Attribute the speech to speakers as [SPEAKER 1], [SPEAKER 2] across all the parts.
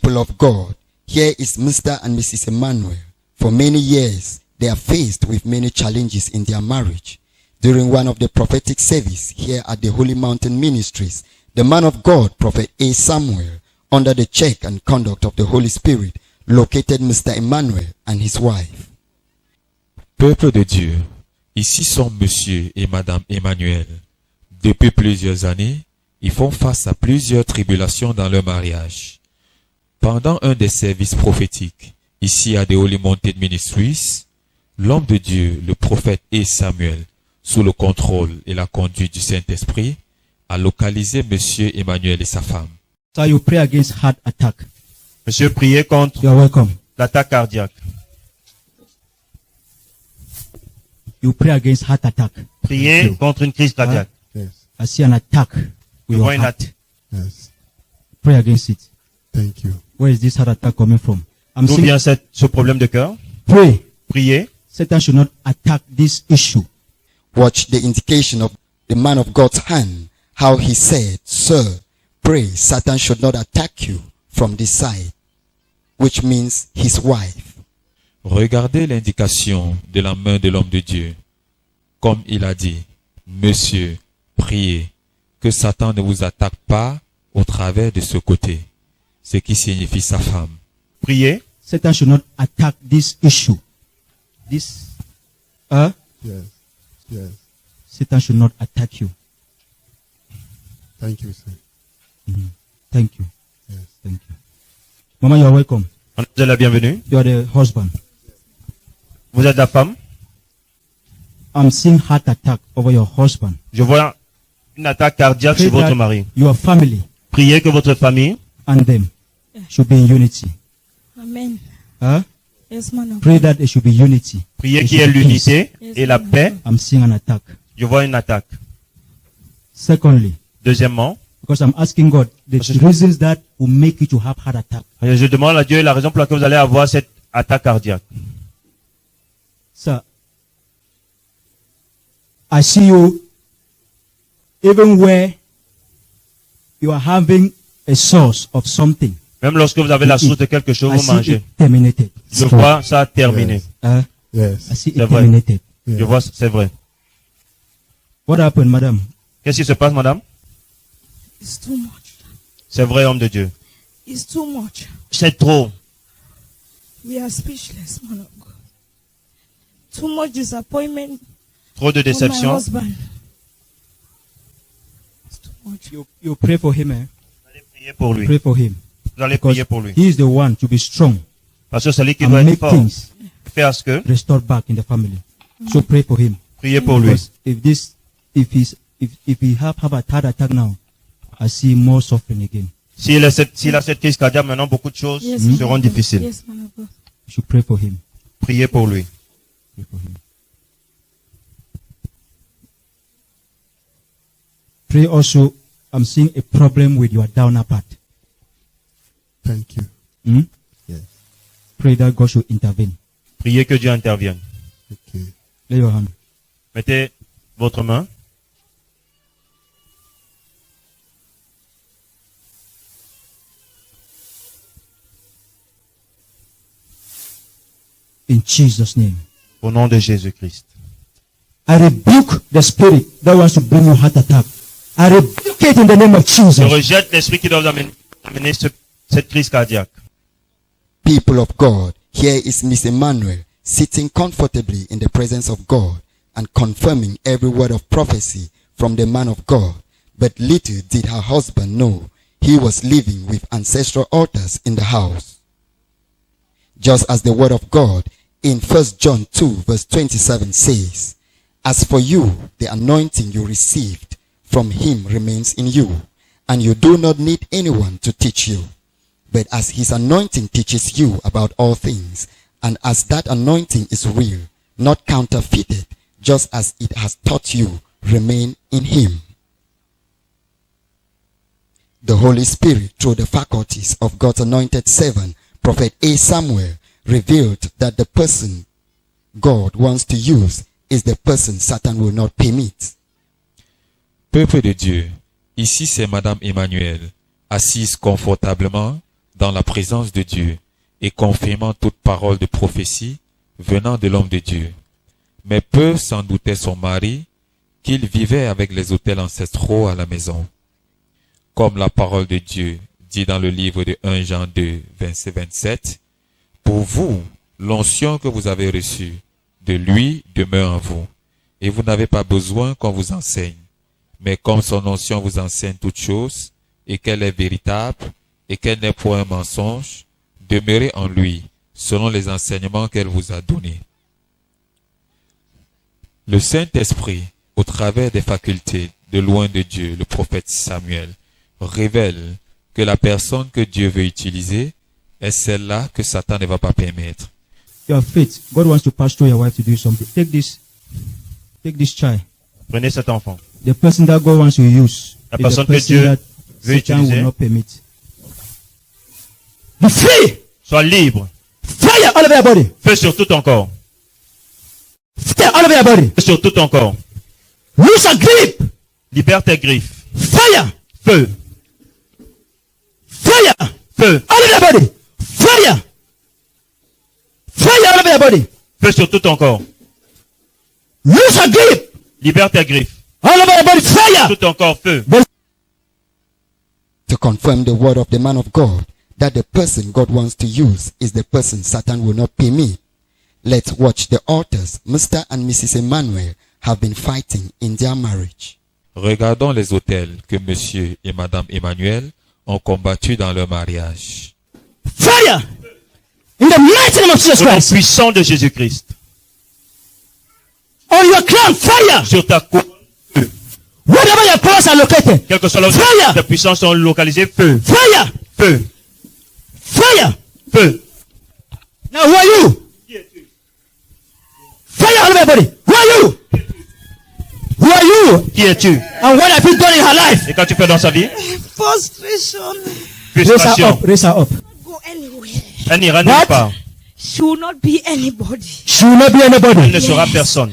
[SPEAKER 1] People of God, here is Mr. and Mrs. Emmanuel. For many years, they are faced with many challenges in their marriage. During one of the prophetic service here at the Holy Mountain Ministries, the man of God, Prophet A. Samuel, under the check and conduct of the Holy Spirit, located Mr. Emmanuel and his wife.
[SPEAKER 2] Peuple de Dieu, ici sont Monsieur et Madame Emmanuel. Depuis plusieurs années, ils font face à plusieurs tribulations dans leur mariage. Pendant un des services prophétiques, ici à The Holy Mountain Ministries, l'homme de Dieu, le prophète et Samuel, sous le contrôle et la conduite du Saint-Esprit, a localisé Monsieur Emmanuel et sa femme.
[SPEAKER 3] So you pray against heart attack.
[SPEAKER 4] Monsieur, priez contre
[SPEAKER 3] You are welcome.
[SPEAKER 4] l'attaque cardiaque.
[SPEAKER 3] You pray against heart attack.
[SPEAKER 4] Priez contre une crise cardiaque.
[SPEAKER 5] Yes.
[SPEAKER 3] I see an attack
[SPEAKER 4] Je
[SPEAKER 3] with
[SPEAKER 4] vois
[SPEAKER 3] your
[SPEAKER 4] une
[SPEAKER 3] heart.
[SPEAKER 4] attaque.
[SPEAKER 5] Yes.
[SPEAKER 3] Pray against it.
[SPEAKER 5] Thank you.
[SPEAKER 3] Where is this heart attack coming from? I'm
[SPEAKER 4] D'où
[SPEAKER 3] saying
[SPEAKER 4] vient ce problème de cœur?
[SPEAKER 3] pray.
[SPEAKER 4] Priez.
[SPEAKER 3] Satan should not attack this issue.
[SPEAKER 1] Watch the indication of the man of God's hand, how he said, "Sir, pray Satan should not attack you from this side," which means his wife.
[SPEAKER 2] Regardez l'indication de la main de l'homme de Dieu. Comme il a dit, Monsieur, priez que Satan ne vous attaque pas au travers de ce côté, ce qui signifie sa femme.
[SPEAKER 4] Priez.
[SPEAKER 3] Satan should not attack this issue. This,
[SPEAKER 5] Yes. Yes.
[SPEAKER 3] Satan should not attack you.
[SPEAKER 5] Thank you, sir.
[SPEAKER 3] Thank you.
[SPEAKER 5] Yes.
[SPEAKER 3] Thank you. Mama, you are welcome.
[SPEAKER 4] On vous est la bienvenue.
[SPEAKER 3] You are the husband.
[SPEAKER 4] Vous êtes la femme.
[SPEAKER 3] I'm seeing heart attack over your husband.
[SPEAKER 4] Je vois une attaque cardiaque
[SPEAKER 3] Pray
[SPEAKER 4] sur votre
[SPEAKER 3] that
[SPEAKER 4] mari.
[SPEAKER 3] your family
[SPEAKER 4] Priez que votre famille
[SPEAKER 3] and them should be in unity.
[SPEAKER 6] Amen.
[SPEAKER 3] Huh?
[SPEAKER 6] Yes, man of
[SPEAKER 3] Pray
[SPEAKER 6] God.
[SPEAKER 3] that there should be unity.
[SPEAKER 4] Priez
[SPEAKER 3] There
[SPEAKER 4] qu'il y ait
[SPEAKER 3] should be peace.
[SPEAKER 4] l'unité et la paix.
[SPEAKER 3] I'm seeing an attack.
[SPEAKER 4] Je vois une attaque.
[SPEAKER 3] Secondly,
[SPEAKER 4] Deuxièmement,
[SPEAKER 3] because I'm asking God the reasons that will make you to have heart attack.
[SPEAKER 4] je demande à Dieu la raison pour laquelle vous allez avoir cette attaque cardiaque.
[SPEAKER 3] Sir, I see you even where you are having a source of something.
[SPEAKER 4] Même lorsque vous avez la source de quelque chose,
[SPEAKER 3] I
[SPEAKER 4] vous
[SPEAKER 3] see
[SPEAKER 4] mangez.
[SPEAKER 3] it terminated.
[SPEAKER 4] Je vois ça terminé.
[SPEAKER 5] Yes.
[SPEAKER 3] I see it
[SPEAKER 4] C'est vrai.
[SPEAKER 3] terminated.
[SPEAKER 4] Je vois, c'est vrai.
[SPEAKER 3] What happened, madam?
[SPEAKER 4] Qu'est-ce qui se passe, madame?
[SPEAKER 6] It's too much.
[SPEAKER 4] C'est vrai, homme de Dieu.
[SPEAKER 6] It's too much.
[SPEAKER 4] C'est trop.
[SPEAKER 6] We are speechless, man of God. Too much disappointment
[SPEAKER 4] Trop de
[SPEAKER 6] from my
[SPEAKER 4] déception.
[SPEAKER 6] husband. It's too much.
[SPEAKER 3] You pray for him, eh?
[SPEAKER 4] Vous allez prier pour lui.
[SPEAKER 3] Pray for him.
[SPEAKER 4] Vous allez
[SPEAKER 3] Because
[SPEAKER 4] prier pour lui.
[SPEAKER 3] he is the one to be strong
[SPEAKER 4] Parce que c'est lui qui
[SPEAKER 3] and
[SPEAKER 4] doit être
[SPEAKER 3] make
[SPEAKER 4] fort.
[SPEAKER 3] things
[SPEAKER 4] Faire ce que?
[SPEAKER 3] restore back in the family. So pray for him.
[SPEAKER 4] Priez pour lui.
[SPEAKER 3] Because if he have a heart attack now, I see more suffering again.
[SPEAKER 4] S'il a cette crise cardiaque, maintenant, beaucoup de choses
[SPEAKER 6] Yes, man
[SPEAKER 4] seront
[SPEAKER 6] of God.
[SPEAKER 4] difficiles.
[SPEAKER 6] Yes, man of God.
[SPEAKER 3] You should pray for him.
[SPEAKER 4] Priez pour lui.
[SPEAKER 3] Pray for him. Pray also, I'm seeing a problem with your downer part.
[SPEAKER 5] Thank you.
[SPEAKER 3] Hmm?
[SPEAKER 5] Yes.
[SPEAKER 3] Pray that God should intervene.
[SPEAKER 4] Priez que Dieu intervienne.
[SPEAKER 5] Okay.
[SPEAKER 3] Lay your hand.
[SPEAKER 4] Mettez votre main.
[SPEAKER 3] In Jesus' name.
[SPEAKER 4] Au nom de Jésus-Christ.
[SPEAKER 3] I rebuke the spirit that wants to bring you heart attack. I rebuke it in the name of
[SPEAKER 4] Je
[SPEAKER 3] Jesus.
[SPEAKER 4] rejette l'esprit qui doit vous amener cette crise cardiaque.
[SPEAKER 1] People of God, here is Miss Emmanuel sitting comfortably in the presence of God and confirming every word of prophecy from the man of God. But little did her husband know he was living with ancestral altars in the house. Just as the word of God in 1 John 2 verse 27 says, "As for you, the anointing you received from him remains in you, and you do not need anyone to teach you. But as his anointing teaches you about all things, and as that anointing is real, not counterfeited, just as it has taught you, remain in him." The Holy Spirit, through the faculties of God's anointed servant, Prophet A. Samuel, revealed that the person God wants to use is the person Satan will not permit.
[SPEAKER 2] Peuple de Dieu, ici c'est Madame Emmanuel, assise confortablement dans la présence de Dieu et confirmant toute parole de prophétie venant de l'homme de Dieu. Mais peu s'en doutait son mari qu'il vivait avec les autels ancestraux à la maison. Comme la parole de Dieu dit dans le livre de 1 Jean 2, verset 27, « Pour vous, l'onction que vous avez reçue de lui demeure en vous, et vous n'avez pas besoin qu'on vous enseigne. Mais comme son onction vous enseigne toutes choses, et qu'elle est véritable, et qu'elle n'est point un mensonge, demeurez en lui, selon les enseignements qu'elle vous a donnés. » Le Saint-Esprit, au travers des facultés de loin de Dieu, le prophète Samuel, révèle que la personne que Dieu veut utiliser est celle-là que Satan ne va pas permettre.
[SPEAKER 3] Your faith. God wants to pass through your wife to do something. Take this child.
[SPEAKER 4] Prenez cet enfant.
[SPEAKER 3] The person that God wants to use.
[SPEAKER 4] La
[SPEAKER 3] is the
[SPEAKER 4] personne que
[SPEAKER 3] person
[SPEAKER 4] Dieu
[SPEAKER 3] that
[SPEAKER 4] veut
[SPEAKER 3] Satan
[SPEAKER 4] utiliser.
[SPEAKER 3] will not permit. Be free.
[SPEAKER 4] Sois libre.
[SPEAKER 3] Fire all over your body.
[SPEAKER 4] Feu sur tout ton corps.
[SPEAKER 3] Fire all over your body.
[SPEAKER 4] Feu sur tout ton corps.
[SPEAKER 3] Loose a grip.
[SPEAKER 4] Libère tes griffes.
[SPEAKER 3] Fire.
[SPEAKER 4] Feu.
[SPEAKER 3] Fire.
[SPEAKER 4] Feu.
[SPEAKER 3] All over your body. Fire. Fire all over your body.
[SPEAKER 4] Feu sur tout ton corps.
[SPEAKER 3] Loose a grip.
[SPEAKER 4] Libère tes griffes.
[SPEAKER 3] All over your body. Fire.
[SPEAKER 4] Tout ton corps, feu.
[SPEAKER 1] To confirm the word of the man of God, that the person God wants to use is the person Satan will not permit. Let's watch the authors, Mr. and Mrs. Emmanuel, have been fighting in their marriage.
[SPEAKER 2] Regardons les autels que monsieur et madame Emmanuel ont combattus dans leur mariage.
[SPEAKER 3] Fire. In the mighty name of Jesus
[SPEAKER 4] Au nom
[SPEAKER 3] Christ.
[SPEAKER 4] puissant de Jésus-Christ.
[SPEAKER 3] On your crown. Fire.
[SPEAKER 4] Sur ta coupe, feu.
[SPEAKER 3] Wherever your powers are located.
[SPEAKER 4] Quelle que soit là où
[SPEAKER 3] Fire.
[SPEAKER 4] tes puissances sont localisées, feu.
[SPEAKER 3] Fire.
[SPEAKER 4] Feu.
[SPEAKER 3] Fire.
[SPEAKER 4] Feu.
[SPEAKER 3] Now who are you? Fire all over your body. Who are you? Who are you?
[SPEAKER 4] Qui es-tu?
[SPEAKER 3] And what have you done in her life?
[SPEAKER 4] Et quand tu fais dans sa vie?
[SPEAKER 6] Frustration.
[SPEAKER 3] Raise her
[SPEAKER 4] Frustration.
[SPEAKER 3] up. Raise her up.
[SPEAKER 6] Go anywhere.
[SPEAKER 4] Elle n'ira nulle
[SPEAKER 3] What?
[SPEAKER 4] part.
[SPEAKER 6] She will not be anybody.
[SPEAKER 3] She will not be
[SPEAKER 4] Elle
[SPEAKER 3] anybody.
[SPEAKER 4] ne sera personne.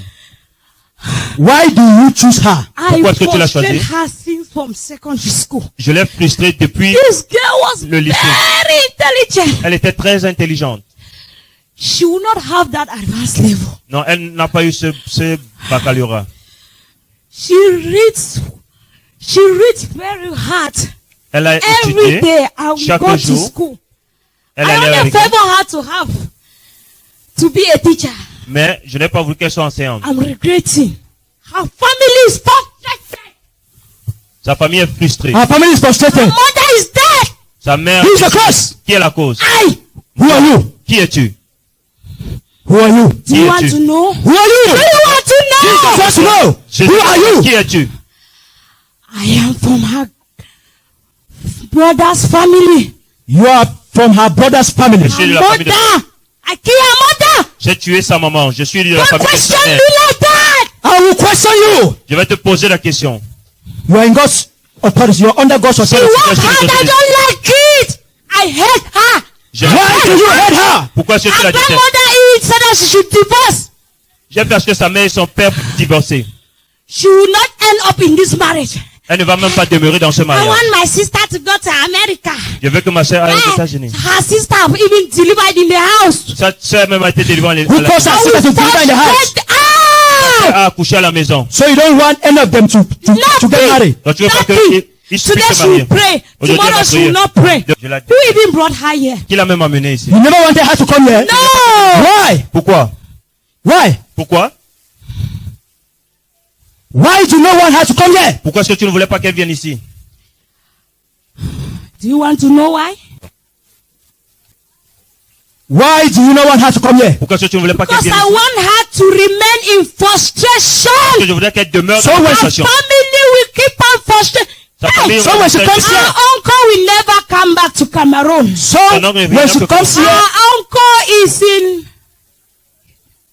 [SPEAKER 3] Why do you choose her?
[SPEAKER 6] I
[SPEAKER 4] Pourquoi est-ce que tu l'as
[SPEAKER 6] frustrated
[SPEAKER 4] choisi?
[SPEAKER 6] her since from secondary school.
[SPEAKER 4] Je l'ai frustrée depuis
[SPEAKER 6] This girl was
[SPEAKER 4] le lycée.
[SPEAKER 6] very intelligent.
[SPEAKER 4] Elle était très intelligente.
[SPEAKER 6] She will not have that advanced level.
[SPEAKER 4] Non, elle n'a pas eu ce baccalauréat.
[SPEAKER 6] She reads very hard.
[SPEAKER 4] Elle a
[SPEAKER 6] Every
[SPEAKER 4] étudié.
[SPEAKER 6] day I will
[SPEAKER 4] chaque
[SPEAKER 6] go to
[SPEAKER 4] jour.
[SPEAKER 6] school.
[SPEAKER 4] Elle
[SPEAKER 6] I
[SPEAKER 4] allait à
[SPEAKER 6] only
[SPEAKER 4] l'école.
[SPEAKER 6] favor her to be a teacher.
[SPEAKER 4] Mais je n'ai pas voulu qu'elle soit enseignante.
[SPEAKER 6] I'm regretting. Her family is frustrated.
[SPEAKER 4] Sa famille est frustrée.
[SPEAKER 3] Her family is
[SPEAKER 6] Her
[SPEAKER 3] frustrated.
[SPEAKER 6] mother is dead.
[SPEAKER 4] Sa mère.
[SPEAKER 3] Who is the cause?
[SPEAKER 4] Qui est la cause?
[SPEAKER 6] I.
[SPEAKER 3] Who are you?
[SPEAKER 4] Qui es-tu?
[SPEAKER 3] Who are you?
[SPEAKER 6] Do
[SPEAKER 4] Qui
[SPEAKER 6] you want
[SPEAKER 4] es-tu?
[SPEAKER 6] to know?
[SPEAKER 3] Who are you?
[SPEAKER 6] Do you want to know?
[SPEAKER 3] Just know.
[SPEAKER 4] Je
[SPEAKER 3] Who are you?
[SPEAKER 4] Qui es-tu?
[SPEAKER 6] I am from her brother's family.
[SPEAKER 3] You are from her brother's family.
[SPEAKER 4] Je suis de
[SPEAKER 6] Her
[SPEAKER 4] la famille de...
[SPEAKER 6] mother. I kill her mother.
[SPEAKER 4] J'ai tué sa maman. Je suis de la
[SPEAKER 6] Don't
[SPEAKER 4] famille de
[SPEAKER 6] question
[SPEAKER 4] sa
[SPEAKER 6] me
[SPEAKER 4] mère.
[SPEAKER 6] like that.
[SPEAKER 3] I will question you.
[SPEAKER 4] Je vais te poser la question.
[SPEAKER 3] You are in God's authority. You are under God's
[SPEAKER 6] She
[SPEAKER 3] authority.
[SPEAKER 6] work hard. I don't like it. I hate her.
[SPEAKER 4] J'ai
[SPEAKER 3] Why do you hate her?
[SPEAKER 4] Pourquoi est-ce que tu
[SPEAKER 6] Her
[SPEAKER 4] l'as dit?
[SPEAKER 6] grandmother is said that she should divorce.
[SPEAKER 4] J'ai parce que sa mère et son père divorcé.
[SPEAKER 6] She will not end up in this marriage.
[SPEAKER 4] Elle ne va même pas demeurer dans ce
[SPEAKER 6] I
[SPEAKER 4] mariage.
[SPEAKER 6] want my sister to go to America.
[SPEAKER 4] Je veux que ma soeur aille aux
[SPEAKER 6] Eh,
[SPEAKER 4] États-Unis.
[SPEAKER 6] her sister have even delivered in the house.
[SPEAKER 4] Sa soeur même a été délivrée
[SPEAKER 3] Who caused her sister to deliver in the house?
[SPEAKER 6] Ah!
[SPEAKER 4] a accouché à la maison.
[SPEAKER 3] So you don't want any of them to get married.
[SPEAKER 4] Donc tu veux pas
[SPEAKER 6] Nothing.
[SPEAKER 4] qu'ils
[SPEAKER 6] Today
[SPEAKER 4] puissent se
[SPEAKER 6] she will
[SPEAKER 4] marier.
[SPEAKER 6] pray.
[SPEAKER 4] Aujourd'hui,
[SPEAKER 6] Tomorrow
[SPEAKER 4] elle va
[SPEAKER 6] she will
[SPEAKER 4] prier.
[SPEAKER 6] not pray.
[SPEAKER 4] Je l'ai dit.
[SPEAKER 6] Who even brought her here?
[SPEAKER 4] Qui l'a même amené ici?
[SPEAKER 3] You never wanted her to come here.
[SPEAKER 6] No!
[SPEAKER 3] Why?
[SPEAKER 4] Pourquoi?
[SPEAKER 3] Why?
[SPEAKER 4] Pourquoi?
[SPEAKER 3] Why do you not want her to come here?
[SPEAKER 4] Pourquoi est-ce que tu ne voulais pas qu'elle vienne ici?
[SPEAKER 6] Do you want to know why?
[SPEAKER 3] Why do you not want her to come here?
[SPEAKER 4] Pourquoi est-ce que tu ne voulais pas qu'elle
[SPEAKER 6] Because
[SPEAKER 4] vienne
[SPEAKER 6] I
[SPEAKER 4] ici?
[SPEAKER 6] want her to remain in
[SPEAKER 4] Parce que
[SPEAKER 6] frustration.
[SPEAKER 4] je voudrais qu'elle demeure
[SPEAKER 3] So
[SPEAKER 4] dans la
[SPEAKER 3] when-
[SPEAKER 6] Her
[SPEAKER 4] frustration.
[SPEAKER 6] family will keep on frustrated.
[SPEAKER 4] Sa famille
[SPEAKER 3] So when she
[SPEAKER 4] va-
[SPEAKER 3] comes here,
[SPEAKER 6] Her uncle will never come back to Cameroon.
[SPEAKER 3] so
[SPEAKER 4] non, mais
[SPEAKER 3] when she
[SPEAKER 4] non,
[SPEAKER 3] comes
[SPEAKER 6] Her
[SPEAKER 3] here,
[SPEAKER 6] uncle is in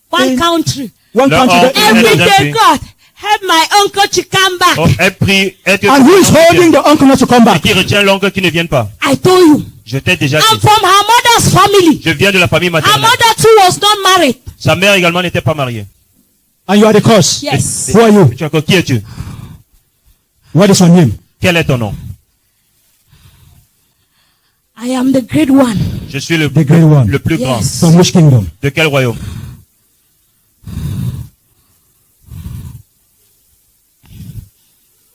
[SPEAKER 6] one
[SPEAKER 3] In-
[SPEAKER 6] country.
[SPEAKER 3] one
[SPEAKER 4] No,
[SPEAKER 3] country,
[SPEAKER 4] oh,
[SPEAKER 3] the-
[SPEAKER 6] Every
[SPEAKER 4] no,
[SPEAKER 6] day,
[SPEAKER 4] no.
[SPEAKER 6] God, help my uncle to come back.
[SPEAKER 4] Oh, elle prie, elle te-
[SPEAKER 3] and who is holding the uncle not to come back?
[SPEAKER 4] Qui retient l'oncle qui ne vient pas?
[SPEAKER 6] I told you.
[SPEAKER 4] Je t'ai déjà
[SPEAKER 6] I'm
[SPEAKER 4] dit.
[SPEAKER 6] from her mother's family.
[SPEAKER 4] Je viens de la famille
[SPEAKER 6] Her
[SPEAKER 4] maternelle.
[SPEAKER 6] mother too was not married.
[SPEAKER 4] Sa mère également n'était pas mariée.
[SPEAKER 3] And you are the cause.
[SPEAKER 6] Yes.
[SPEAKER 3] Who are you?
[SPEAKER 4] Tu es encore, qui es-tu?
[SPEAKER 3] What is your name?
[SPEAKER 4] Quel est ton nom?
[SPEAKER 6] I am the great one.
[SPEAKER 4] Je suis le
[SPEAKER 3] The great one.
[SPEAKER 4] plus grand.
[SPEAKER 6] Yes.
[SPEAKER 3] From which kingdom?
[SPEAKER 4] De quel royaume?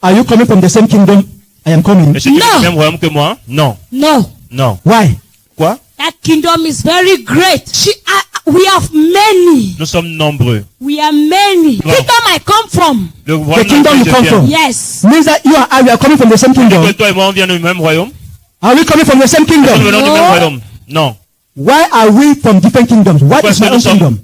[SPEAKER 3] Are you coming from the same kingdom I am coming?
[SPEAKER 4] Est-ce que tu es
[SPEAKER 6] Non.
[SPEAKER 4] du même royaume que moi? Non.
[SPEAKER 6] No.
[SPEAKER 4] Non.
[SPEAKER 3] Why?
[SPEAKER 4] Quoi?
[SPEAKER 6] That kingdom is very great. We have many.
[SPEAKER 4] Nous sommes nombreux.
[SPEAKER 6] We are many.
[SPEAKER 4] Wow.
[SPEAKER 6] Kingdom I come from.
[SPEAKER 4] Le royaume
[SPEAKER 3] kingdom
[SPEAKER 4] dans
[SPEAKER 3] you
[SPEAKER 4] lequel
[SPEAKER 3] come
[SPEAKER 4] je viens.
[SPEAKER 3] from.
[SPEAKER 6] Yes.
[SPEAKER 3] Means that you and I we are coming from the same
[SPEAKER 4] Que
[SPEAKER 3] kingdom.
[SPEAKER 4] toi et moi, on vient du même royaume?
[SPEAKER 3] Are we coming from the same
[SPEAKER 4] Nous
[SPEAKER 3] kingdom?
[SPEAKER 4] venons du
[SPEAKER 6] No.
[SPEAKER 4] même royaume? Non.
[SPEAKER 3] Why are we from different kingdoms? What
[SPEAKER 4] Pourquoi
[SPEAKER 3] is my
[SPEAKER 4] est-ce que
[SPEAKER 3] own
[SPEAKER 4] nous sommes-
[SPEAKER 3] kingdom?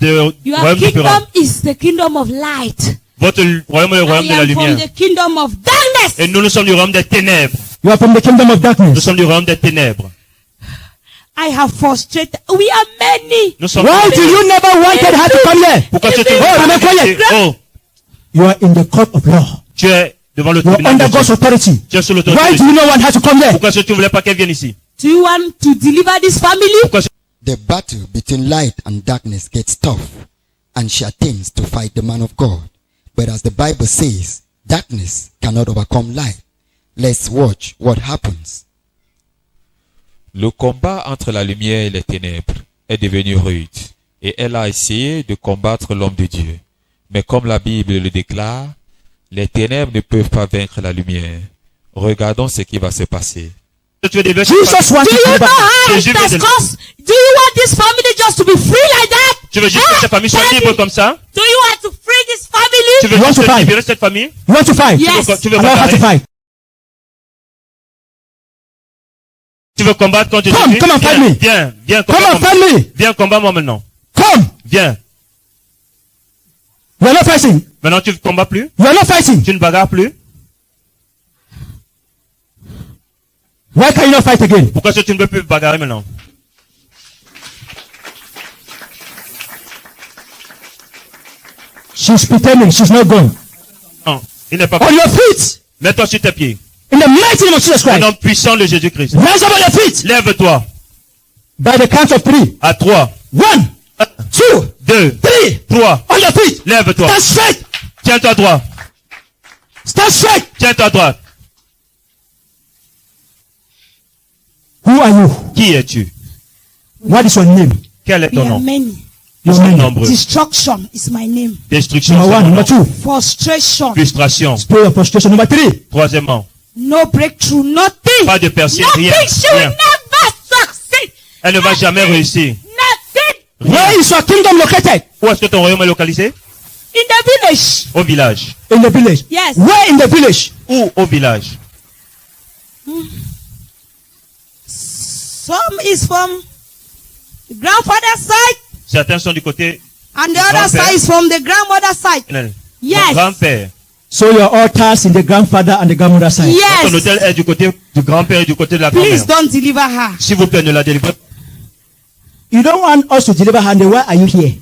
[SPEAKER 4] De
[SPEAKER 6] Your
[SPEAKER 4] royaume différent.
[SPEAKER 6] kingdom is the kingdom of light.
[SPEAKER 4] Votre royaume est le royaume
[SPEAKER 6] I
[SPEAKER 4] de la
[SPEAKER 6] am from
[SPEAKER 4] lumière.
[SPEAKER 6] the kingdom of darkness.
[SPEAKER 4] Et nous sommes du royaume des ténèbres.
[SPEAKER 3] You are from the kingdom of
[SPEAKER 4] Nous
[SPEAKER 3] darkness.
[SPEAKER 4] sommes du royaume des ténèbres.
[SPEAKER 6] I have frustrated. We are many.
[SPEAKER 4] Nous sommes.
[SPEAKER 3] Why do you never wanted her to come here?
[SPEAKER 4] Pourquoi tu
[SPEAKER 3] Oh, remain quiet.
[SPEAKER 4] Oh,
[SPEAKER 3] You are in the court of law.
[SPEAKER 4] tu es devant le
[SPEAKER 3] You are
[SPEAKER 4] tribunal.
[SPEAKER 3] under
[SPEAKER 4] de
[SPEAKER 3] God's
[SPEAKER 4] Dieu.
[SPEAKER 3] authority.
[SPEAKER 4] Tu es sous
[SPEAKER 3] Why
[SPEAKER 4] l'autorité.
[SPEAKER 3] do you not want her to come here?
[SPEAKER 4] Pourquoi est-ce que tu voulais pas qu'elle vienne ici?
[SPEAKER 6] Do you want to deliver this family?
[SPEAKER 4] Pourquoi est-ce
[SPEAKER 1] The battle between light and darkness gets tough, and she attempts to fight the man of God. But as the Bible says, darkness cannot overcome light. Let's watch what happens.
[SPEAKER 2] Le combat entre la lumière et les ténèbres est devenu rude, et elle a essayé de combattre l'homme de Dieu. Mais comme la Bible le déclare, les ténèbres ne peuvent pas vaincre la lumière. Regardons ce qui va se passer.
[SPEAKER 4] que tu veux délivrer?
[SPEAKER 3] Jesus wants
[SPEAKER 6] Do
[SPEAKER 3] to
[SPEAKER 6] you
[SPEAKER 3] deliver.
[SPEAKER 6] know how
[SPEAKER 4] Jésus
[SPEAKER 6] it
[SPEAKER 4] veut
[SPEAKER 6] has
[SPEAKER 4] délivrer.
[SPEAKER 6] cost? Do you want this family just to be free like that?
[SPEAKER 4] Tu veux juste que cette famille soit
[SPEAKER 6] Daddy,
[SPEAKER 4] libre comme ça?
[SPEAKER 6] Do you want to free this
[SPEAKER 4] Tu
[SPEAKER 6] family?
[SPEAKER 4] veux
[SPEAKER 3] You want
[SPEAKER 4] juste
[SPEAKER 3] to fight?
[SPEAKER 4] libérer cette famille?
[SPEAKER 3] You want to fight?
[SPEAKER 6] Yes.
[SPEAKER 4] Tu veux
[SPEAKER 3] Allow her to
[SPEAKER 4] combattre?
[SPEAKER 3] fight.
[SPEAKER 4] Tu veux combattre contre
[SPEAKER 3] Come,
[SPEAKER 4] Jésus?
[SPEAKER 3] come and fight me.
[SPEAKER 4] Viens,
[SPEAKER 3] Come
[SPEAKER 4] combat
[SPEAKER 3] on, fight me.
[SPEAKER 4] Viens, combat-moi maintenant.
[SPEAKER 3] Come.
[SPEAKER 4] Viens.
[SPEAKER 3] You are not fighting.
[SPEAKER 4] Maintenant, tu ne combats plus?
[SPEAKER 3] You are not fighting.
[SPEAKER 4] Tu ne bagarres plus?
[SPEAKER 3] Why can you not fight again?
[SPEAKER 4] Pourquoi est-ce que tu ne veux plus bagarrer maintenant?
[SPEAKER 3] She's pretending. She's not going.
[SPEAKER 4] Non, il n'est pas
[SPEAKER 3] On your feet.
[SPEAKER 4] Mets-toi sur tes pieds.
[SPEAKER 3] In the mighty name of Jesus
[SPEAKER 4] Au
[SPEAKER 3] Christ.
[SPEAKER 4] nom puissant de Jésus-Christ.
[SPEAKER 3] Rise up on your feet.
[SPEAKER 4] Lève-toi.
[SPEAKER 3] By the count of 3.
[SPEAKER 4] À 3,
[SPEAKER 3] 1, 2,
[SPEAKER 4] 2,
[SPEAKER 3] 3.
[SPEAKER 4] 3.
[SPEAKER 3] On your feet.
[SPEAKER 4] Lève-toi.
[SPEAKER 3] Stand straight.
[SPEAKER 4] Tiens-toi droit.
[SPEAKER 3] Stand straight.
[SPEAKER 4] Tiens-toi droit.
[SPEAKER 3] Who are you?
[SPEAKER 4] Qui es-tu?
[SPEAKER 3] What is your name?
[SPEAKER 4] Quel est
[SPEAKER 6] We
[SPEAKER 4] ton
[SPEAKER 6] are
[SPEAKER 4] nom?
[SPEAKER 6] many.
[SPEAKER 4] Nous
[SPEAKER 3] Your
[SPEAKER 4] sommes
[SPEAKER 3] name.
[SPEAKER 4] nombreux.
[SPEAKER 6] Destruction is my name.
[SPEAKER 4] Destruction,
[SPEAKER 3] Number
[SPEAKER 4] c'est
[SPEAKER 3] 1.
[SPEAKER 4] mon
[SPEAKER 3] Number
[SPEAKER 4] nom.
[SPEAKER 3] 2.
[SPEAKER 6] Frustration.
[SPEAKER 4] Frustration.
[SPEAKER 3] Spirit of frustration. Number 3.
[SPEAKER 4] Troisièmement,
[SPEAKER 6] No breakthrough. Nothing.
[SPEAKER 4] pas de percée, rien.
[SPEAKER 6] Nothing. She will
[SPEAKER 4] Rien.
[SPEAKER 6] never succeed.
[SPEAKER 4] Elle ne va jamais réussir.
[SPEAKER 6] Nothing.
[SPEAKER 3] Where is your kingdom located?
[SPEAKER 4] Où est-ce que ton royaume est localisé?
[SPEAKER 6] In the village.
[SPEAKER 4] Au village.
[SPEAKER 3] In the village.
[SPEAKER 6] Yes.
[SPEAKER 3] Where in the village?
[SPEAKER 4] Où au village?
[SPEAKER 6] Some is from the grandfather's side,
[SPEAKER 4] Certains sont du côté
[SPEAKER 6] and the other
[SPEAKER 4] Grandpère.
[SPEAKER 6] side is from the grandmother's side.
[SPEAKER 4] de
[SPEAKER 6] Yes.
[SPEAKER 4] ton grand-père.
[SPEAKER 3] So your altars in the grandfather and the grandmother side.
[SPEAKER 4] Ton
[SPEAKER 6] Yes.
[SPEAKER 4] hôtel est du côté du grand-père et du côté de la
[SPEAKER 6] Please
[SPEAKER 4] grand-mère.
[SPEAKER 6] don't deliver her.
[SPEAKER 4] S'il vous plaît, ne la délivrez pas.
[SPEAKER 3] You don't want us to deliver her. Then why are you here?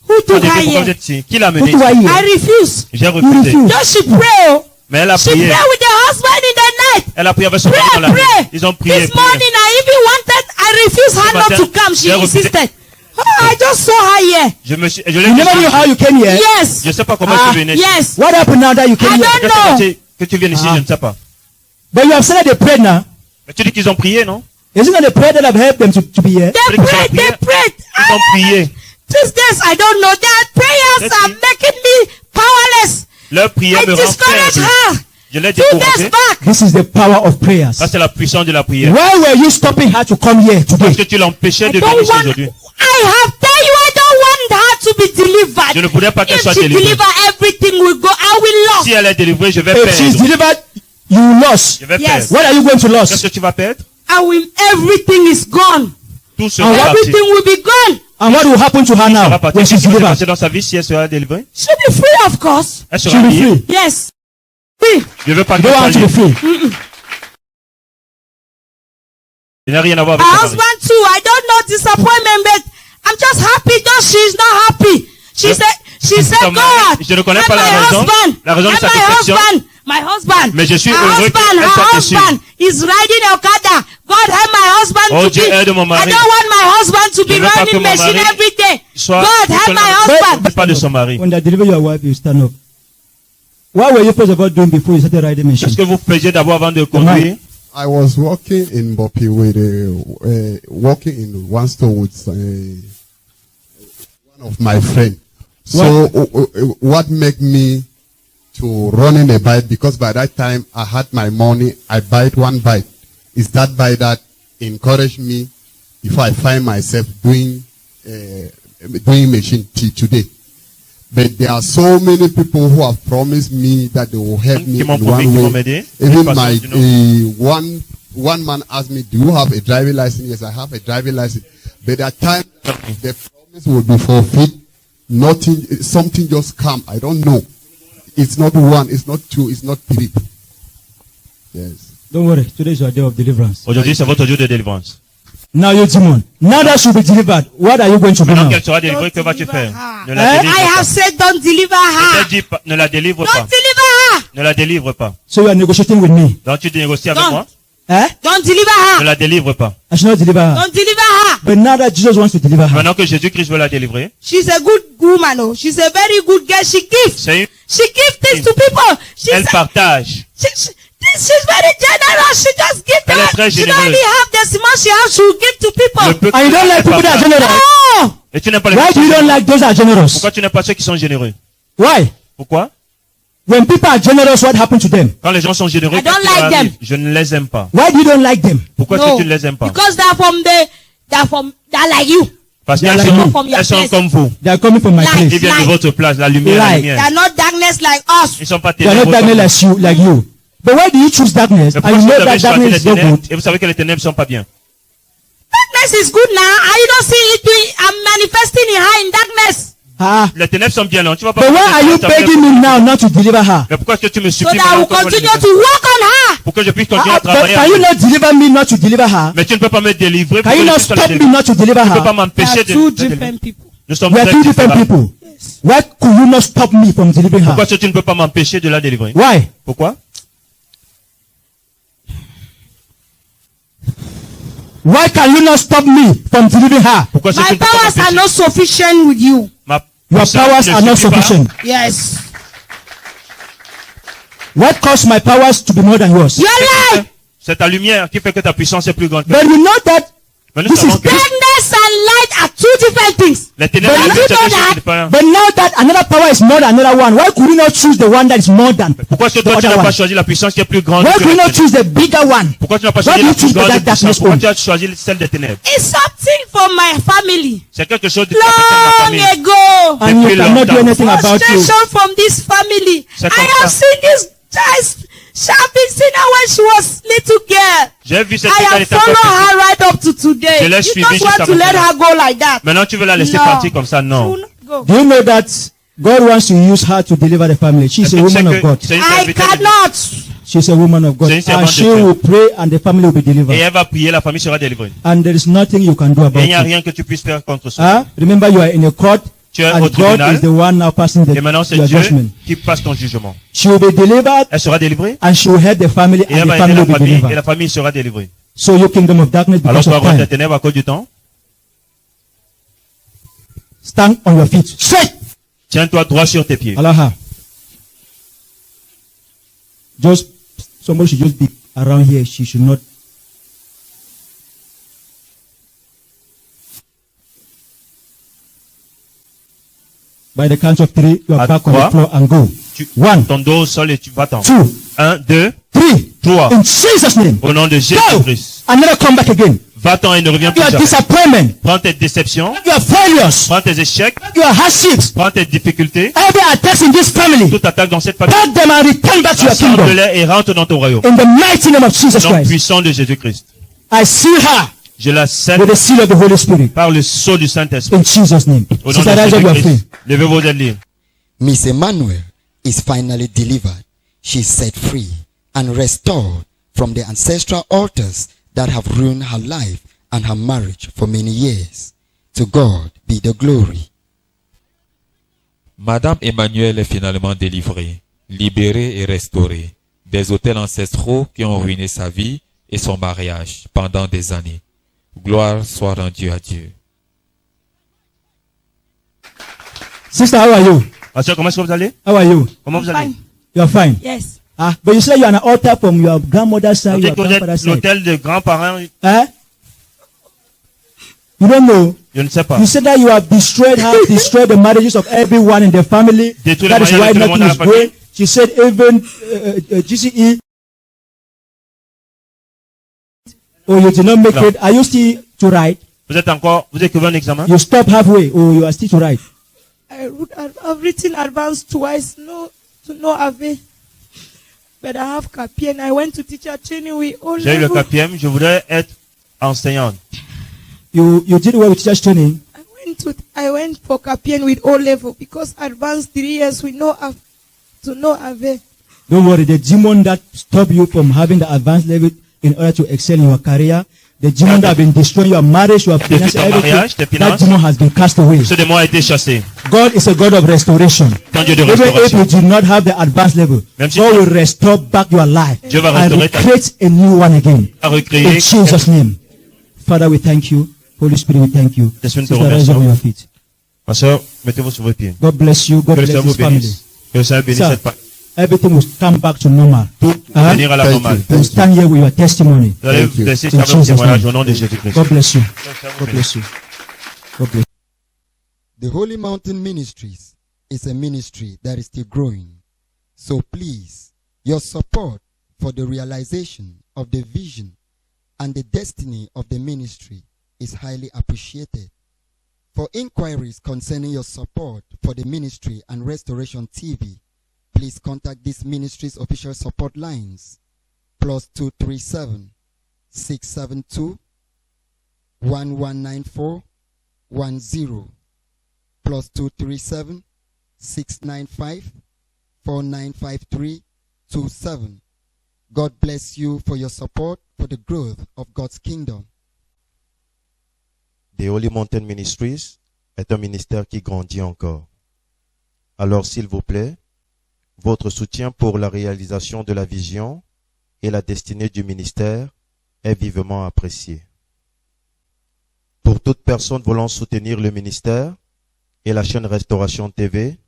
[SPEAKER 6] Who took her
[SPEAKER 4] Pourquoi vous
[SPEAKER 6] here?
[SPEAKER 4] êtes ici? Qui l'a
[SPEAKER 3] Who
[SPEAKER 4] mené
[SPEAKER 3] do I
[SPEAKER 4] ici?
[SPEAKER 6] I
[SPEAKER 3] here?
[SPEAKER 6] refuse.
[SPEAKER 4] J'ai
[SPEAKER 3] You
[SPEAKER 4] refusé.
[SPEAKER 3] refuse.
[SPEAKER 6] Just she pray. Oh.
[SPEAKER 4] Mais elle a
[SPEAKER 6] She
[SPEAKER 4] prié.
[SPEAKER 6] pray with the husband in the night.
[SPEAKER 4] Elle a prié avec son mari dans la
[SPEAKER 6] Pray,
[SPEAKER 4] nuit.
[SPEAKER 6] pray.
[SPEAKER 4] Ils ont prié.
[SPEAKER 6] This
[SPEAKER 4] prié.
[SPEAKER 6] morning I even wanted. I refused her
[SPEAKER 4] Ce
[SPEAKER 6] not
[SPEAKER 4] matin,
[SPEAKER 6] to come. She
[SPEAKER 4] j'ai refusé.
[SPEAKER 6] insisted. Oh, I just saw her here.
[SPEAKER 4] Je
[SPEAKER 3] You never knew how you came here.
[SPEAKER 6] Yes.
[SPEAKER 4] Je sais pas comment
[SPEAKER 3] Ah,
[SPEAKER 4] tu venais ici.
[SPEAKER 6] Yes.
[SPEAKER 3] What happened now that you came
[SPEAKER 6] I
[SPEAKER 3] here?
[SPEAKER 6] don't
[SPEAKER 4] Qu'est-ce
[SPEAKER 6] know.
[SPEAKER 4] que que tu viennes ici,
[SPEAKER 3] Ah.
[SPEAKER 4] je ne sais pas.
[SPEAKER 3] But you have said that they prayed now.
[SPEAKER 4] Mais tu dis qu'ils ont prié, non?
[SPEAKER 3] Isn't that the prayer that have helped them to be here?
[SPEAKER 6] They
[SPEAKER 4] Ils ont
[SPEAKER 6] prayed.
[SPEAKER 4] prié.
[SPEAKER 6] They prayed.
[SPEAKER 4] Ils ont prié.
[SPEAKER 6] These days I don't know. Their prayers
[SPEAKER 4] Let's
[SPEAKER 6] are
[SPEAKER 4] see.
[SPEAKER 6] making me powerless.
[SPEAKER 4] Leur prière
[SPEAKER 6] I
[SPEAKER 4] me rend
[SPEAKER 6] discouraged
[SPEAKER 4] faible.
[SPEAKER 6] her.
[SPEAKER 4] Je l'ai
[SPEAKER 6] 2 days
[SPEAKER 4] découragé.
[SPEAKER 6] back.
[SPEAKER 3] This is the power of prayers.
[SPEAKER 4] Ça, c'est la puissance de la prière.
[SPEAKER 3] Why were you stopping her to come here
[SPEAKER 4] Parce
[SPEAKER 3] today?
[SPEAKER 4] que tu l'empêchais
[SPEAKER 6] I
[SPEAKER 4] de
[SPEAKER 6] don't
[SPEAKER 4] venir ici
[SPEAKER 6] want.
[SPEAKER 4] aujourd'hui.
[SPEAKER 6] I have tell you I don't want her to be delivered.
[SPEAKER 4] Je ne voulais pas qu'elle
[SPEAKER 6] If
[SPEAKER 4] soit
[SPEAKER 6] she
[SPEAKER 4] délivrée.
[SPEAKER 6] deliver, everything will go. I will lose.
[SPEAKER 4] Si elle est délivrée, je vais
[SPEAKER 3] If she's
[SPEAKER 4] perdre.
[SPEAKER 3] delivered, you lost.
[SPEAKER 4] Je vais
[SPEAKER 6] Yes.
[SPEAKER 4] perdre.
[SPEAKER 3] What are you going to
[SPEAKER 4] Qu'est-ce
[SPEAKER 3] lose?
[SPEAKER 4] que tu vas perdre?
[SPEAKER 6] I will. Everything is gone.
[SPEAKER 4] Tout sera
[SPEAKER 3] Ah,
[SPEAKER 4] parti.
[SPEAKER 6] Everything will be gone.
[SPEAKER 3] And what will happen to her
[SPEAKER 4] Ça
[SPEAKER 3] now
[SPEAKER 4] va partir.
[SPEAKER 3] when
[SPEAKER 4] Qu'est-ce
[SPEAKER 3] she's
[SPEAKER 4] qui va se
[SPEAKER 3] delivered?
[SPEAKER 4] passer dans sa vie si elle sera délivrée?
[SPEAKER 6] She'll be free, of course.
[SPEAKER 4] Elle
[SPEAKER 3] She'll
[SPEAKER 4] sera
[SPEAKER 3] be
[SPEAKER 4] liée.
[SPEAKER 3] free.
[SPEAKER 6] Yes. Free.
[SPEAKER 4] Je veux pas
[SPEAKER 3] You
[SPEAKER 4] qu'elle
[SPEAKER 3] don't
[SPEAKER 4] soit
[SPEAKER 3] want to be
[SPEAKER 4] liée.
[SPEAKER 3] free.
[SPEAKER 4] Il n'a rien à voir
[SPEAKER 6] My
[SPEAKER 4] avec ton mari.
[SPEAKER 6] husband too. I don't know disappointment, but I'm just happy. Just she's not happy. She
[SPEAKER 4] Je-
[SPEAKER 6] said. She said
[SPEAKER 4] Ton mari,
[SPEAKER 6] God.
[SPEAKER 4] je ne connais
[SPEAKER 6] and
[SPEAKER 4] pas la
[SPEAKER 6] my
[SPEAKER 4] raison.
[SPEAKER 6] husband.
[SPEAKER 4] La raison de
[SPEAKER 6] and
[SPEAKER 4] sa
[SPEAKER 6] my
[SPEAKER 4] déception.
[SPEAKER 6] husband. My husband.
[SPEAKER 4] Mais je suis
[SPEAKER 6] her
[SPEAKER 4] heureux
[SPEAKER 6] husband.
[SPEAKER 4] qu'elle
[SPEAKER 6] Her
[SPEAKER 4] soit déçue.
[SPEAKER 6] husband is riding Okada. God help my husband
[SPEAKER 4] Oh,
[SPEAKER 6] to
[SPEAKER 4] Dieu
[SPEAKER 6] be.
[SPEAKER 4] aide mon
[SPEAKER 6] I
[SPEAKER 4] mari.
[SPEAKER 6] don't want my husband to
[SPEAKER 4] Je
[SPEAKER 6] be
[SPEAKER 4] veux pas que
[SPEAKER 6] running
[SPEAKER 4] mon
[SPEAKER 6] machine
[SPEAKER 4] mari
[SPEAKER 6] every day.
[SPEAKER 4] Soit
[SPEAKER 6] God help my husband.
[SPEAKER 4] pas de son mari.
[SPEAKER 3] When they deliver your wife, you stand up. What were you first of all doing before you started riding
[SPEAKER 4] Qu'est-ce
[SPEAKER 3] machine?
[SPEAKER 4] que vous faisiez d'abord avant de conduire?
[SPEAKER 5] I was working in Bopi with working in one store with one of my friends. So what made me to running a bike? Because by that time I had my money. I buy one bike. It's that bike that encouraged me if I find myself doing machine till today. But there are so many people who have promised me that they will help me in one way. Even my one man asked me, "Do you have a driving license?" Yes, I have a driving license. But at time the promise will be fulfilled. Nothing, something just come. I don't know. It's not one. It's not two. It's not three. Yes.
[SPEAKER 3] Don't worry. Today is your day of deliverance.
[SPEAKER 4] Aujourd'hui, c'est votre jour de délivrance.
[SPEAKER 3] Now you demon. Now that should be delivered. What are you going to do
[SPEAKER 4] Maintenant
[SPEAKER 3] now?
[SPEAKER 4] qu'elle sera délivrée, que vas-tu faire? Ne
[SPEAKER 6] I
[SPEAKER 4] la délivre
[SPEAKER 6] have
[SPEAKER 4] pas.
[SPEAKER 6] said don't deliver
[SPEAKER 4] Je
[SPEAKER 6] her.
[SPEAKER 4] t'ai dit, ne la délivre
[SPEAKER 6] Don't
[SPEAKER 4] pas.
[SPEAKER 6] deliver her.
[SPEAKER 4] Ne la délivre pas.
[SPEAKER 3] So you are negotiating with me.
[SPEAKER 4] Donc tu négocies avec
[SPEAKER 6] Non.
[SPEAKER 4] moi.
[SPEAKER 3] Eh?
[SPEAKER 6] Don't deliver
[SPEAKER 4] Ne
[SPEAKER 6] her.
[SPEAKER 4] la délivre pas.
[SPEAKER 3] I should not deliver her.
[SPEAKER 6] Don't deliver her.
[SPEAKER 3] But now that Jesus wants to deliver her,
[SPEAKER 4] Maintenant que Jésus-Christ veut la délivrer,
[SPEAKER 6] She's a good woman. Oh, she's a very good girl. She gives.
[SPEAKER 4] c'est une,
[SPEAKER 6] She gives things to people.
[SPEAKER 4] elle partage.
[SPEAKER 6] She's very generous. She just gives
[SPEAKER 4] Elle est
[SPEAKER 6] them.
[SPEAKER 4] très
[SPEAKER 6] She don't
[SPEAKER 4] généreuse.
[SPEAKER 6] only have the small she has to give to
[SPEAKER 4] Le
[SPEAKER 6] people.
[SPEAKER 4] peu
[SPEAKER 3] and you don't like
[SPEAKER 4] qu'elle
[SPEAKER 3] people that are
[SPEAKER 4] partage.
[SPEAKER 3] generous.
[SPEAKER 6] Oh,
[SPEAKER 4] Et tu n'aimes pas les
[SPEAKER 3] Why do you don't like those that are generous?
[SPEAKER 4] Pourquoi tu n'aimes pas ceux qui sont généreux?
[SPEAKER 3] Why?
[SPEAKER 4] Pourquoi?
[SPEAKER 3] When people are generous, what happened to them?
[SPEAKER 4] Quand les gens sont généreux,
[SPEAKER 6] I don't
[SPEAKER 4] qu'est-ce qui
[SPEAKER 6] like
[SPEAKER 4] leur
[SPEAKER 6] them.
[SPEAKER 4] arrive? Je ne les aime pas.
[SPEAKER 3] Why do you don't like them?
[SPEAKER 4] Pourquoi est-ce
[SPEAKER 6] no,
[SPEAKER 4] que tu ne les aimes pas?
[SPEAKER 6] because they're like you.
[SPEAKER 4] Parce
[SPEAKER 3] They are
[SPEAKER 4] qu'elles
[SPEAKER 3] like
[SPEAKER 4] sont,
[SPEAKER 3] you.
[SPEAKER 6] From your
[SPEAKER 4] elles sont
[SPEAKER 6] place.
[SPEAKER 4] comme vous.
[SPEAKER 3] They are coming from my
[SPEAKER 6] Like.
[SPEAKER 3] place.
[SPEAKER 4] Ils viennent de
[SPEAKER 6] Light.
[SPEAKER 4] votre place, la lumière, la
[SPEAKER 3] Light.
[SPEAKER 4] lumière.
[SPEAKER 6] They're not darkness like us.
[SPEAKER 4] Ils sont pas
[SPEAKER 3] They are
[SPEAKER 4] ténébreux.
[SPEAKER 3] not
[SPEAKER 4] comme
[SPEAKER 3] darkness
[SPEAKER 4] vous.
[SPEAKER 3] like you. But why do you choose darkness?
[SPEAKER 4] Mais
[SPEAKER 3] And you
[SPEAKER 4] pourquoi
[SPEAKER 3] know
[SPEAKER 4] vous avez
[SPEAKER 3] that
[SPEAKER 4] choisi
[SPEAKER 3] darkness
[SPEAKER 4] les
[SPEAKER 3] is no
[SPEAKER 4] ténèbres
[SPEAKER 3] good.
[SPEAKER 4] et vous savez que les ténèbres sont pas bien?
[SPEAKER 6] Darkness is good now. Are you not seeing it doing? I'm manifesting in her in darkness.
[SPEAKER 3] Ah.
[SPEAKER 4] Les ténèbres sont bien là. Tu vas pas.
[SPEAKER 3] But why are you begging me now not to deliver her?
[SPEAKER 4] Mais pourquoi est-ce que tu me
[SPEAKER 6] So
[SPEAKER 4] supplies
[SPEAKER 6] that I will
[SPEAKER 4] maintenant que je
[SPEAKER 6] continue
[SPEAKER 4] délivre?
[SPEAKER 6] to work on her.
[SPEAKER 4] Pour que je puisse continuer à
[SPEAKER 3] But
[SPEAKER 4] travailler.
[SPEAKER 3] can you not deliver me not to deliver her?
[SPEAKER 4] Mais tu ne peux pas me délivrer.
[SPEAKER 3] Can you not stop me not to deliver
[SPEAKER 4] Tu ne peux pas
[SPEAKER 3] her?
[SPEAKER 4] m'empêcher
[SPEAKER 6] There
[SPEAKER 4] de.
[SPEAKER 6] are two
[SPEAKER 4] de délivrer.
[SPEAKER 6] different people.
[SPEAKER 4] Nous sommes
[SPEAKER 3] We are
[SPEAKER 4] très
[SPEAKER 3] two different
[SPEAKER 4] différents.
[SPEAKER 3] people. Why could you not stop me from delivering her?
[SPEAKER 4] Pourquoi est-ce que tu ne peux pas m'empêcher de la délivrer?
[SPEAKER 3] Why?
[SPEAKER 4] Pourquoi?
[SPEAKER 3] Why can you not stop me from delivering her?
[SPEAKER 4] Pourquoi est-ce que tu
[SPEAKER 6] My
[SPEAKER 4] ne peux pas
[SPEAKER 6] powers are
[SPEAKER 4] m'empêcher?
[SPEAKER 6] not sufficient with you.
[SPEAKER 4] Ma
[SPEAKER 3] Your
[SPEAKER 4] puissance
[SPEAKER 3] powers
[SPEAKER 4] ne
[SPEAKER 3] are not
[SPEAKER 4] suffit pas.
[SPEAKER 3] sufficient.
[SPEAKER 6] Yes.
[SPEAKER 3] What caused my powers to be more than yours?
[SPEAKER 6] You're right.
[SPEAKER 4] C'est ta lumière qui fait que ta puissance est plus grande que
[SPEAKER 3] But you know that
[SPEAKER 4] Mais nous
[SPEAKER 3] this
[SPEAKER 4] savons
[SPEAKER 3] is
[SPEAKER 4] que
[SPEAKER 6] Darkness and light are two different things.
[SPEAKER 4] les ténèbres
[SPEAKER 3] But
[SPEAKER 4] et la
[SPEAKER 3] you
[SPEAKER 4] lumière,
[SPEAKER 6] know
[SPEAKER 4] c'est deux
[SPEAKER 6] that-
[SPEAKER 4] choses différentes.
[SPEAKER 3] But now that another power is more than another one, why could you not choose the one that is more than
[SPEAKER 4] Pourquoi est-ce que
[SPEAKER 3] the
[SPEAKER 4] toi tu
[SPEAKER 3] other
[SPEAKER 4] n'as pas
[SPEAKER 3] one?
[SPEAKER 4] choisi la puissance qui est plus grande
[SPEAKER 3] Why
[SPEAKER 4] que
[SPEAKER 3] could you
[SPEAKER 4] la
[SPEAKER 3] not
[SPEAKER 4] ténèbre?
[SPEAKER 3] choose the bigger one?
[SPEAKER 4] Pourquoi tu n'as pas
[SPEAKER 3] Why
[SPEAKER 4] choisi
[SPEAKER 3] do
[SPEAKER 4] la
[SPEAKER 3] you
[SPEAKER 4] plus
[SPEAKER 3] choose the
[SPEAKER 4] grande
[SPEAKER 3] dark
[SPEAKER 4] puissance?
[SPEAKER 3] darkness
[SPEAKER 4] Pourquoi
[SPEAKER 3] one?
[SPEAKER 4] tu as choisi celle des ténèbres?
[SPEAKER 6] It's something for my family.
[SPEAKER 4] C'est quelque chose de très important dans ma
[SPEAKER 6] Long
[SPEAKER 4] famille.
[SPEAKER 6] ago.
[SPEAKER 3] And you
[SPEAKER 4] Depuis
[SPEAKER 3] cannot do
[SPEAKER 4] longtemps.
[SPEAKER 3] anything about you.
[SPEAKER 6] Frustration from this family.
[SPEAKER 4] C'est
[SPEAKER 6] I
[SPEAKER 4] comme
[SPEAKER 6] have
[SPEAKER 4] ça.
[SPEAKER 6] seen this child shopping sinner when she was little girl.
[SPEAKER 4] J'ai vu cette
[SPEAKER 6] I
[SPEAKER 4] fille quand elle
[SPEAKER 6] have
[SPEAKER 4] était encore
[SPEAKER 6] followed
[SPEAKER 4] petite.
[SPEAKER 6] her right up to today.
[SPEAKER 4] Je l'ai
[SPEAKER 6] You
[SPEAKER 4] suivie
[SPEAKER 6] just
[SPEAKER 4] jusqu'à
[SPEAKER 6] want to let
[SPEAKER 4] maintenant.
[SPEAKER 6] her go like that.
[SPEAKER 4] Maintenant tu veux la laisser
[SPEAKER 6] No.
[SPEAKER 4] partir comme ça? Non.
[SPEAKER 6] Do not go.
[SPEAKER 3] Do you know that God wants to use her to deliver the family? She's
[SPEAKER 4] Est-ce
[SPEAKER 3] a
[SPEAKER 4] que tu sais
[SPEAKER 3] woman of
[SPEAKER 4] que
[SPEAKER 3] God.
[SPEAKER 4] c'est une
[SPEAKER 6] I
[SPEAKER 4] serviteur de Dieu?
[SPEAKER 6] cannot.
[SPEAKER 3] She's a woman of God.
[SPEAKER 4] C'est une servante
[SPEAKER 3] And
[SPEAKER 4] de
[SPEAKER 3] she
[SPEAKER 4] Dieu.
[SPEAKER 3] will pray and the family will be
[SPEAKER 4] Et
[SPEAKER 3] delivered.
[SPEAKER 4] elle va prier, la famille sera délivrée.
[SPEAKER 3] And there is nothing you can do
[SPEAKER 4] Et
[SPEAKER 3] about
[SPEAKER 4] il n'y a
[SPEAKER 3] it.
[SPEAKER 4] rien que tu puisses faire contre ça.
[SPEAKER 3] Remember you are in a court
[SPEAKER 4] Tu es au
[SPEAKER 3] and God
[SPEAKER 4] tribunal.
[SPEAKER 3] is the one now passing
[SPEAKER 4] Et maintenant c'est
[SPEAKER 3] your
[SPEAKER 4] Dieu
[SPEAKER 3] judgment.
[SPEAKER 4] qui passe ton jugement.
[SPEAKER 3] She will be delivered
[SPEAKER 4] Elle sera délivrée.
[SPEAKER 3] and she will help the family
[SPEAKER 4] Et
[SPEAKER 3] and
[SPEAKER 4] elle
[SPEAKER 3] the
[SPEAKER 4] va aider
[SPEAKER 3] family
[SPEAKER 4] la
[SPEAKER 3] will be
[SPEAKER 4] famille. Et
[SPEAKER 3] delivered.
[SPEAKER 4] la famille sera délivrée.
[SPEAKER 3] So you kingdom of darkness
[SPEAKER 4] Alors
[SPEAKER 3] because
[SPEAKER 4] toi,
[SPEAKER 3] of
[SPEAKER 4] roi des
[SPEAKER 3] time.
[SPEAKER 4] ténèbres, à cause du temps,
[SPEAKER 3] Stand on your feet. Straight.
[SPEAKER 4] tiens-toi droit sur tes pieds.
[SPEAKER 3] Allow her. Just somebody should just be around here. She should not. By the count of three, you are
[SPEAKER 4] À
[SPEAKER 3] back on the
[SPEAKER 4] trois.
[SPEAKER 3] floor and go.
[SPEAKER 4] Tu,
[SPEAKER 3] One,
[SPEAKER 4] ton dos au sol et tu vas-t'en.
[SPEAKER 3] 2,
[SPEAKER 4] 1, 2,
[SPEAKER 3] 3.
[SPEAKER 4] 3.
[SPEAKER 3] In Jesus' name.
[SPEAKER 4] Au nom de
[SPEAKER 3] Go.
[SPEAKER 4] Jésus-Christ.
[SPEAKER 3] And never come back again.
[SPEAKER 4] Va-t'en et ne reviens plus
[SPEAKER 3] Your
[SPEAKER 4] jamais.
[SPEAKER 3] disappointment,
[SPEAKER 4] Prends tes déceptions,
[SPEAKER 3] your failures,
[SPEAKER 4] prends tes échecs,
[SPEAKER 3] your hardships,
[SPEAKER 4] prends tes difficultés,
[SPEAKER 3] every attack in this family,
[SPEAKER 4] toute attaque dans cette famille.
[SPEAKER 3] pack them and return back to your kingdom.
[SPEAKER 4] Rassemble-les et rentre dans ton royaume.
[SPEAKER 3] In the mighty name of Jesus
[SPEAKER 4] Au nom
[SPEAKER 3] Christ.
[SPEAKER 4] puissant de Jésus-Christ.
[SPEAKER 3] I seal her
[SPEAKER 4] Je la scelle
[SPEAKER 3] with the seal of the Holy Spirit.
[SPEAKER 4] par le sceau du Saint-Esprit.
[SPEAKER 3] In Jesus' name.
[SPEAKER 4] Au nom
[SPEAKER 3] Sister
[SPEAKER 4] de
[SPEAKER 3] Elijah, you are free.
[SPEAKER 4] Jésus-Christ. Levez vos ailes.
[SPEAKER 1] Miss Emmanuel is finally delivered. She is set free and restored from the ancestral altars that have ruined her life and her marriage for many years. To God be the glory.
[SPEAKER 2] Madame Emmanuel est finalement délivrée, libérée et restaurée des autels ancestraux qui ont ruiné sa vie et son mariage pendant des années. Gloire soit rendue à Dieu.
[SPEAKER 3] Sister, how are you?
[SPEAKER 4] Pasteur, comment est-ce que vous allez?
[SPEAKER 3] How are you?
[SPEAKER 4] Comment vous allez?
[SPEAKER 6] Fine.
[SPEAKER 3] You are fine.
[SPEAKER 6] Yes.
[SPEAKER 3] Ah, but you say you are an altar from your grandmother's
[SPEAKER 4] On
[SPEAKER 3] side,
[SPEAKER 4] dit
[SPEAKER 3] your
[SPEAKER 4] que vous
[SPEAKER 3] grandfather's
[SPEAKER 4] êtes
[SPEAKER 3] side.
[SPEAKER 4] l'hôtel des grands-parents.
[SPEAKER 3] Eh? You don't know.
[SPEAKER 4] Je ne sais pas.
[SPEAKER 3] You said that you have destroyed the marriages of everyone in the family.
[SPEAKER 4] Détruit
[SPEAKER 3] That
[SPEAKER 4] le
[SPEAKER 3] is why
[SPEAKER 4] mariage de tout le
[SPEAKER 3] nothing
[SPEAKER 4] monde dans la
[SPEAKER 3] is
[SPEAKER 4] famille.
[SPEAKER 3] going. She said even GCE. Oh, you did not make
[SPEAKER 4] No.
[SPEAKER 3] it. Are you still to write?
[SPEAKER 4] Vous écrivez un examen?
[SPEAKER 3] You stop halfway, or you are still to write?
[SPEAKER 6] I've written advance twice, no avail. But I have Kapien. I went to teacher training with all
[SPEAKER 4] J'ai eu le
[SPEAKER 6] level.
[SPEAKER 4] quatrième, je voudrais être enseignante.
[SPEAKER 3] You did well with teachers training.
[SPEAKER 6] I went for Kapien with O level because advanced 3 years with no avail.
[SPEAKER 3] Don't worry, the demon that stopped you from having the advanced level in order to excel in your career, the demon that have been destroying your marriage, your finances,
[SPEAKER 4] ton mariage, tes
[SPEAKER 3] everything, that
[SPEAKER 4] finances.
[SPEAKER 3] demon has been cast away.
[SPEAKER 4] Ce démon a été chassé.
[SPEAKER 3] God is a God of restoration.
[SPEAKER 4] C'est un Dieu de
[SPEAKER 3] Even if
[SPEAKER 4] restauration.
[SPEAKER 3] you did not have the advanced level,
[SPEAKER 4] Même si
[SPEAKER 3] God
[SPEAKER 4] tu-
[SPEAKER 3] will restore back your life
[SPEAKER 4] Dieu va
[SPEAKER 3] and
[SPEAKER 4] restaurer ta vie.
[SPEAKER 3] create a new one again.
[SPEAKER 4] À
[SPEAKER 3] In
[SPEAKER 4] recréer.
[SPEAKER 3] Jesus' name. Father, we thank you. Holy Spirit, we thank you.
[SPEAKER 4] Laisse-moi te
[SPEAKER 3] Sister, rise
[SPEAKER 4] remercier.
[SPEAKER 3] on your feet.
[SPEAKER 4] Ma soeur, mettez-vous sur vos pieds.
[SPEAKER 3] God bless you. God
[SPEAKER 4] Que le
[SPEAKER 3] bless
[SPEAKER 4] Seigneur vous
[SPEAKER 3] this family.
[SPEAKER 4] bénisse. Que le Seigneur bénisse
[SPEAKER 3] Sir,
[SPEAKER 4] cette famille.
[SPEAKER 3] everything will come back to normal.
[SPEAKER 4] Tout
[SPEAKER 3] Hein?
[SPEAKER 4] venir à la
[SPEAKER 5] Thank
[SPEAKER 4] normale.
[SPEAKER 5] you.
[SPEAKER 3] You stand here with your testimony.
[SPEAKER 4] Vous allez
[SPEAKER 5] Thank you.
[SPEAKER 4] laisser
[SPEAKER 3] In
[SPEAKER 4] servir
[SPEAKER 3] Jesus'
[SPEAKER 4] témoignage
[SPEAKER 3] name.
[SPEAKER 4] au nom de Jésus-Christ.
[SPEAKER 3] God bless you.
[SPEAKER 4] Que le Seigneur vous
[SPEAKER 3] God
[SPEAKER 4] bénisse.
[SPEAKER 3] bless you. God bless you.
[SPEAKER 1] The Holy Mountain Ministries is a ministry that is still growing. So please, your support for the realization of the vision and the destiny of the ministry is highly appreciated. For inquiries concerning your support for the ministry and Restoration TV, please contact this ministry's official support lines +237 672 1194 10 +237 695 4953 27. God bless you for your support for the growth of God's kingdom.
[SPEAKER 7] The Holy Mountain Ministries est un ministère qui grandit encore. Alors, s'il vous plaît, votre soutien pour la réalisation de la vision et la destinée du ministère est vivement apprécié. Pour toute personne voulant soutenir le ministère et la chaîne Restauration TV,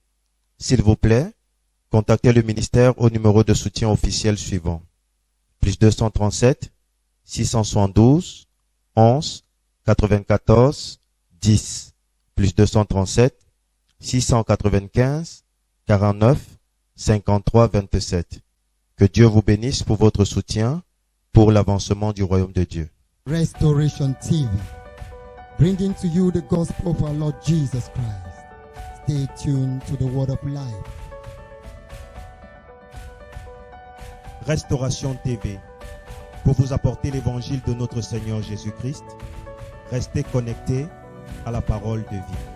[SPEAKER 7] s'il vous plaît, contactez le ministère au numéro de soutien officiel suivant. +237 672 11 94 10 +237 695 49 53 27. Que Dieu vous bénisse pour votre soutien pour l'avancement du royaume de Dieu.
[SPEAKER 1] Restoration TV, bringing to you the gospel of our Lord Jesus Christ. Stay tuned to the word of life.
[SPEAKER 7] Restauration TV, pour vous apporter l'évangile de notre Seigneur Jésus-Christ, restez connectés à la parole de vie.